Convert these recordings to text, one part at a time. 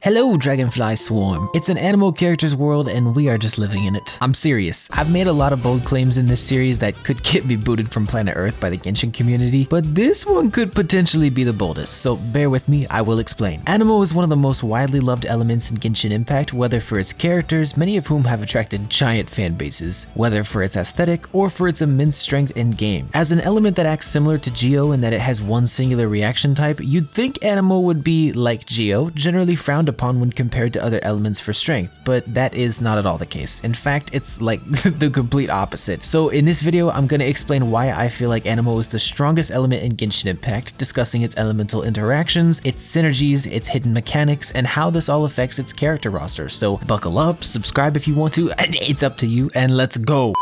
Hello, Dragonfly Swarm. It's an Anemo character's world and we are just living in it. I'm serious. I've made a lot of bold claims in this series that could get me booted from planet Earth by the Genshin community, but this one could potentially be the boldest, so bear with me, I will explain. Anemo is one of the most widely loved elements in Genshin Impact, whether for its characters, many of whom have attracted giant fan bases, whether for its aesthetic or for its immense strength in game. As an element that acts similar to Geo in that it has one singular reaction type, you'd think Anemo would be like Geo, generally frowned upon when compared to other elements for strength, but that is not at all the case. In fact, it's like the complete opposite. So in this video, I'm going to explain why I feel like Anemo is the strongest element in Genshin Impact, discussing its elemental interactions, its synergies, its hidden mechanics, and how this all affects its character roster. So buckle up, subscribe if you want to, it's up to you, and let's go!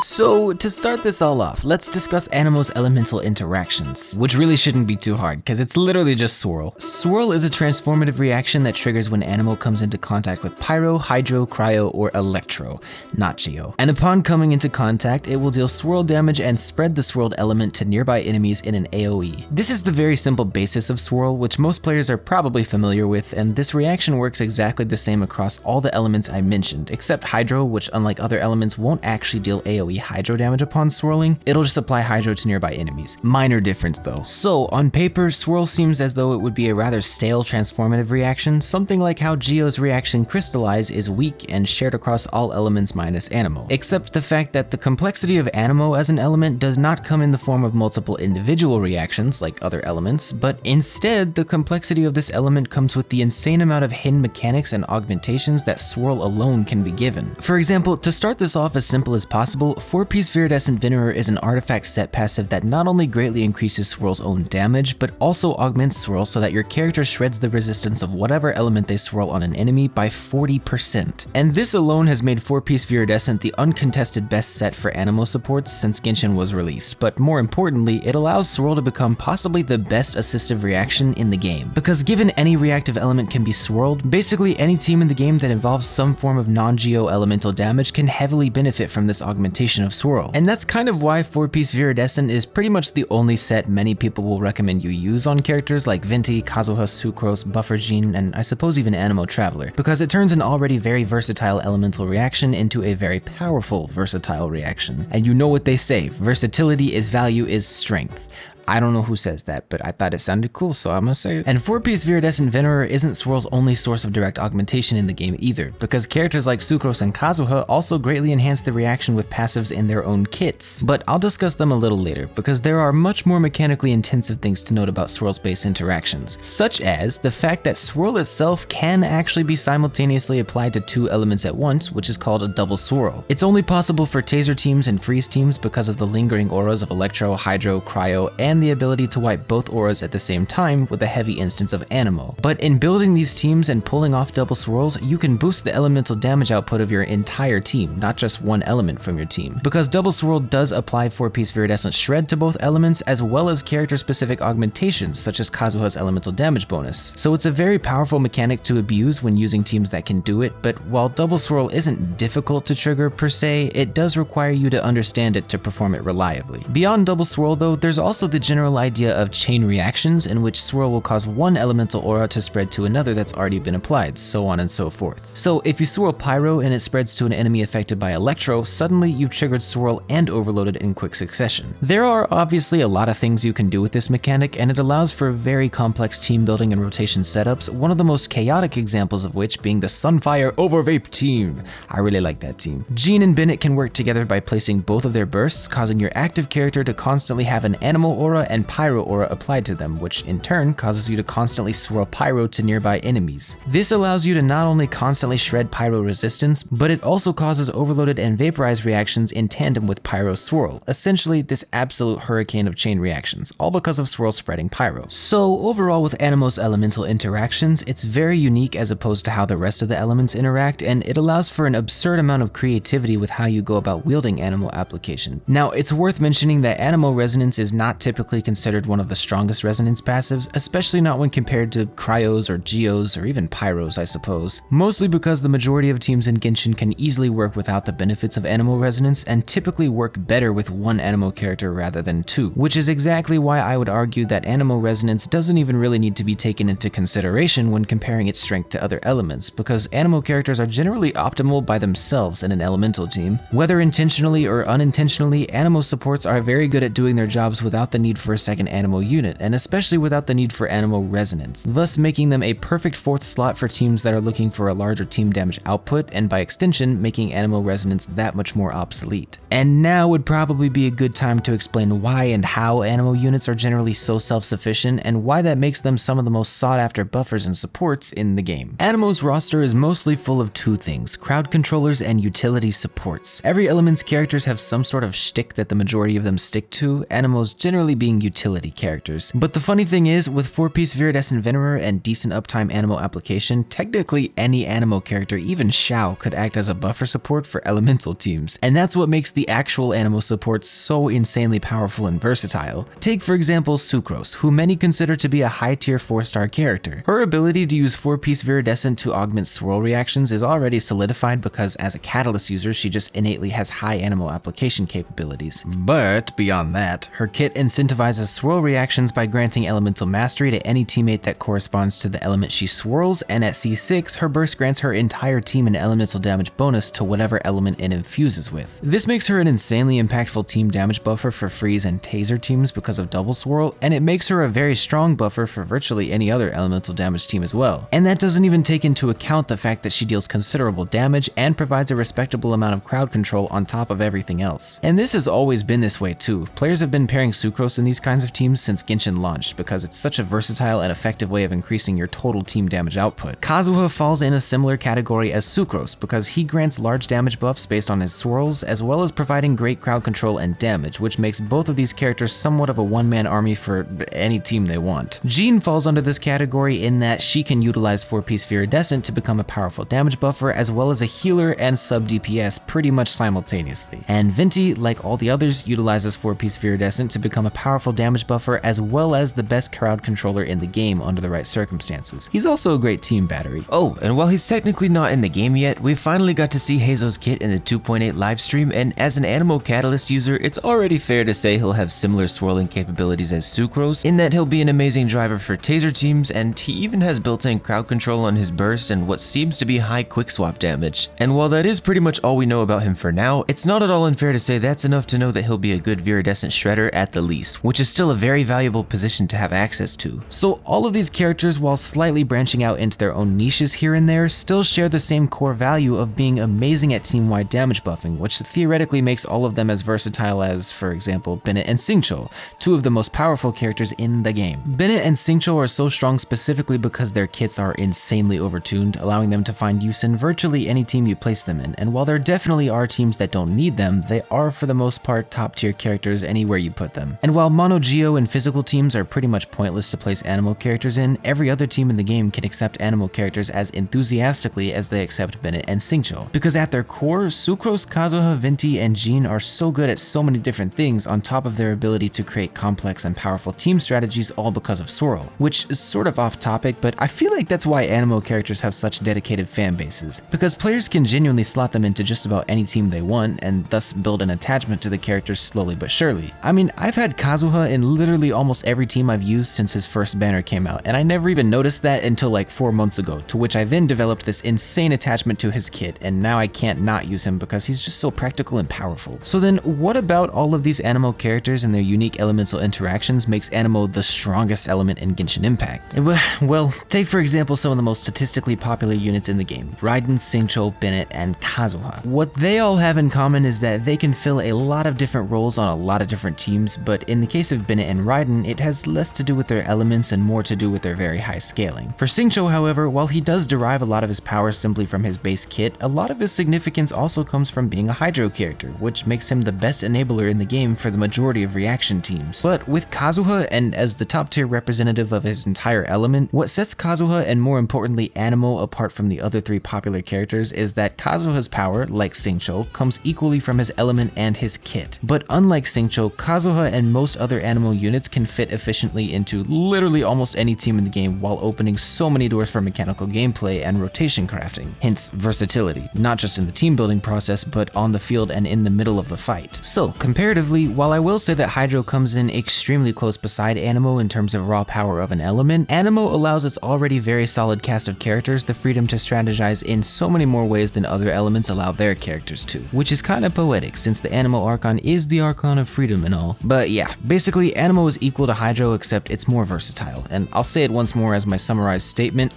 So to start this all off, let's discuss Anemo's elemental interactions, which really shouldn't be too hard because it's literally just swirl. Swirl is a transformative reaction that triggers when Anemo comes into contact with Pyro, Hydro, Cryo, or Electro, not Geo. And upon coming into contact, it will deal swirl damage and spread the swirled element to nearby enemies in an AoE. This is the very simple basis of swirl, which most players are probably familiar with, and this reaction works exactly the same across all the elements I mentioned, except Hydro, which unlike other elements won't actually deal AoE Hydro damage upon swirling, it'll just apply Hydro to nearby enemies. Minor difference though. So on paper, swirl seems as though it would be a rather stale transformative reaction, something like how Geo's reaction Crystallize is weak and shared across all elements minus Anemo. Except the fact that the complexity of Anemo as an element does not come in the form of multiple individual reactions like other elements, but instead the complexity of this element comes with the insane amount of hidden mechanics and augmentations that swirl alone can be given. For example, to start this off as simple as possible, 4-piece Viridescent Venerer is an artifact set passive that not only greatly increases Swirl's own damage, but also augments Swirl so that your character shreds the resistance of whatever element they swirl on an enemy by 40%. And this alone has made 4-piece Viridescent the uncontested best set for Anemo supports since Genshin was released, but more importantly, it allows Swirl to become possibly the best assistive reaction in the game. Because given any reactive element can be swirled, basically any team in the game that involves some form of non-Geo elemental damage can heavily benefit from this augmentation of swirl. And that's kind of why 4-piece Viridescent is pretty much the only set many people will recommend you use on characters like Venti, Kazuha, Sucrose, Buffer Gene, and I suppose even Anemo Traveler, because it turns an already very versatile elemental reaction into a very powerful versatile reaction. And you know what they say, versatility is value is strength. I don't know who says that, but I thought it sounded cool, so I'm gonna say it. And 4-piece Viridescent Venerer isn't Swirl's only source of direct augmentation in the game either, because characters like Sucrose and Kazuha also greatly enhance the reaction with passives in their own kits. But I'll discuss them a little later, because there are much more mechanically intensive things to note about Swirl's base interactions, such as the fact that Swirl itself can actually be simultaneously applied to two elements at once, which is called a double swirl. It's only possible for Taser teams and Freeze teams because of the lingering auras of Electro, Hydro, Cryo, and the ability to wipe both auras at the same time with a heavy instance of Anemo. But in building these teams and pulling off double swirls, you can boost the elemental damage output of your entire team, not just one element from your team. Because double swirl does apply 4-piece Viridescent Shred to both elements as well as character-specific augmentations such as Kazuha's elemental damage bonus. So it's a very powerful mechanic to abuse when using teams that can do it, but while double swirl isn't difficult to trigger per se, it does require you to understand it to perform it reliably. Beyond double swirl though, there's also the general idea of chain reactions in which swirl will cause one elemental aura to spread to another that's already been applied, so on and so forth. So if you swirl Pyro and it spreads to an enemy affected by Electro, suddenly you've triggered swirl and overloaded in quick succession. There are obviously a lot of things you can do with this mechanic, and it allows for very complex team building and rotation setups, one of the most chaotic examples of which being the Sunfire Overvape team. I really like that team. Jean and Bennett can work together by placing both of their bursts, causing your active character to constantly have an Anemo aura and Pyro aura applied to them, which in turn causes you to constantly swirl Pyro to nearby enemies. This allows you to not only constantly shred Pyro resistance, but it also causes overloaded and vaporized reactions in tandem with Pyro swirl, essentially this absolute hurricane of chain reactions, all because of swirl spreading Pyro. So overall with Anemo's elemental interactions, it's very unique as opposed to how the rest of the elements interact, and it allows for an absurd amount of creativity with how you go about wielding Anemo application. Now it's worth mentioning that Anemo resonance is not typically typically considered one of the strongest resonance passives, especially not when compared to Cryos or Geos or even Pyros, I suppose. Mostly because the majority of teams in Genshin can easily work without the benefits of Anemo resonance and typically work better with one Anemo character rather than two, which is exactly why I would argue that Anemo resonance doesn't even really need to be taken into consideration when comparing its strength to other elements, because Anemo characters are generally optimal by themselves in an elemental team. Whether intentionally or unintentionally, Anemo supports are very good at doing their jobs without the need for a second Anemo unit, and especially without the need for Anemo resonance, thus making them a perfect fourth slot for teams that are looking for a larger team damage output, and by extension, making Anemo resonance that much more obsolete. And now would probably be a good time to explain why and how Anemo units are generally so self-sufficient, and why that makes them some of the most sought-after buffers and supports in the game. Anemo's roster is mostly full of two things: crowd controllers and utility supports. Every element's characters have some sort of shtick that the majority of them stick to, Anemo's generally being utility characters. But the funny thing is, with 4-piece Viridescent Venerer and decent uptime Anemo application, technically any Anemo character, even Xiao, could act as a buffer support for elemental teams. And that's what makes the actual Anemo support so insanely powerful and versatile. Take for example Sucrose, who many consider to be a high-tier 4-star character. Her ability to use 4-piece Viridescent to augment swirl reactions is already solidified because as a catalyst user she just innately has high Anemo application capabilities. But beyond that, her kit incentivizes swirl reactions by granting elemental mastery to any teammate that corresponds to the element she swirls, and at C6 her burst grants her entire team an elemental damage bonus to whatever element it infuses with. This makes her an insanely impactful team damage buffer for freeze and taser teams because of double swirl, and it makes her a very strong buffer for virtually any other elemental damage team as well. And that doesn't even take into account the fact that she deals considerable damage and provides a respectable amount of crowd control on top of everything else. And this has always been this way too. Players have been pairing Sucrose in these kinds of teams since Genshin launched because it's such a versatile and effective way of increasing your total team damage output. Kazuha falls in a similar category as Sucrose because he grants large damage buffs based on his swirls, as well as providing great crowd control and damage, which makes both of these characters somewhat of a one-man army for any team they want. Jean falls under this category in that she can utilize 4-piece Viridescent to become a powerful damage buffer as well as a healer and sub DPS pretty much simultaneously. And Venti, like all the others, utilizes 4-piece Viridescent to become a powerful damage buffer as well as the best crowd controller in the game under the right circumstances. He's also a great team battery. Oh, and while he's technically not in the game yet, we finally got to see Heizou's kit in the 2.8 livestream, and as an Anemo Catalyst user, it's already fair to say he'll have similar swirling capabilities as Sucrose, in that he'll be an amazing driver for taser teams, and he even has built-in crowd control on his burst and what seems to be high quick swap damage. And while that is pretty much all we know about him for now, it's not at all unfair to say that's enough to know that he'll be a good Viridescent shredder at the least, which is still a very valuable position to have access to. So all of these characters, while slightly branching out into their own niches here and there, still share the same core value of being amazing at team-wide damage buffing, which theoretically makes all of them as versatile as, for example, Bennett and Xingqiu, two of the most powerful characters in the game. Bennett and Xingqiu are so strong specifically because their kits are insanely overtuned, allowing them to find use in virtually any team you place them in, and while there definitely are teams that don't need them, they are for the most part top-tier characters anywhere you put them. And while mono geo and physical teams are pretty much pointless to place Anemo characters in, every other team in the game can accept Anemo characters as enthusiastically as they accept Bennett and Xingqiu, because at their core, Sucrose, Kazuha, Venti, and Jean are so good at so many different things on top of their ability to create complex and powerful team strategies all because of Swirl, which is sort of off topic, but I feel like that's why Anemo characters have such dedicated fan bases, because players can genuinely slot them into just about any team they want and thus build an attachment to the characters slowly but surely. I mean, I've had Kazuha in literally almost every team I've used since his first banner came out, and I never even noticed that until like 4 months ago, to which I then developed this insane attachment to his kit, and now I can't not use him because he's just so practical and powerful. So then what about all of these Anemo characters and their unique elemental interactions makes Anemo the strongest element in Genshin Impact? Well, take for example some of the most statistically popular units in the game, Raiden, Xingqiu, Bennett, and Kazuha. What they all have in common is that they can fill a lot of different roles on a lot of different teams, but in the case of Bennett and Raiden, it has less to do with their elements and more to do with their very high scaling. For Xingqiu, however, while he does derive a lot of his power simply from his base kit, a lot of his significance also comes from being a Hydro character, which makes him the best enabler in the game for the majority of reaction teams. But with Kazuha, and as the top tier representative of his entire element, what sets Kazuha and more importantly Anemo apart from the other 3 popular characters is that Kazuha's power, like Xingqiu, comes equally from his element and his kit. But unlike Xingqiu, Kazuha and most most other Anemo units can fit efficiently into literally almost any team in the game while opening so many doors for mechanical gameplay and rotation crafting. Hence versatility, not just in the team building process, but on the field and in the middle of the fight. So comparatively, while I will say that Heizou comes in extremely close beside Anemo in terms of raw power of an element, Anemo allows its already very solid cast of characters the freedom to strategize in so many more ways than other elements allow their characters to, which is kind of poetic since the Anemo Archon is the Archon of freedom and all. But yeah, basically Anemo is equal to Heizou except it's more versatile, and I'll say it once more as my summarized statement.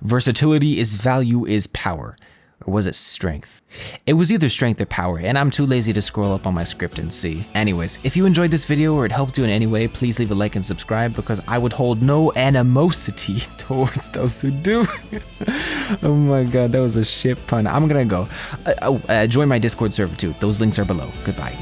Versatility is value is power. Or was it strength? It was either strength or power, and I'm too lazy to scroll up on my script and see. Anyways, if you enjoyed this video or it helped you in any way, please leave a like and subscribe because I would hold no animosity towards those who do. Oh my god, that was a shit pun. I'm gonna go. Join my Discord server too. Those links are below. Goodbye.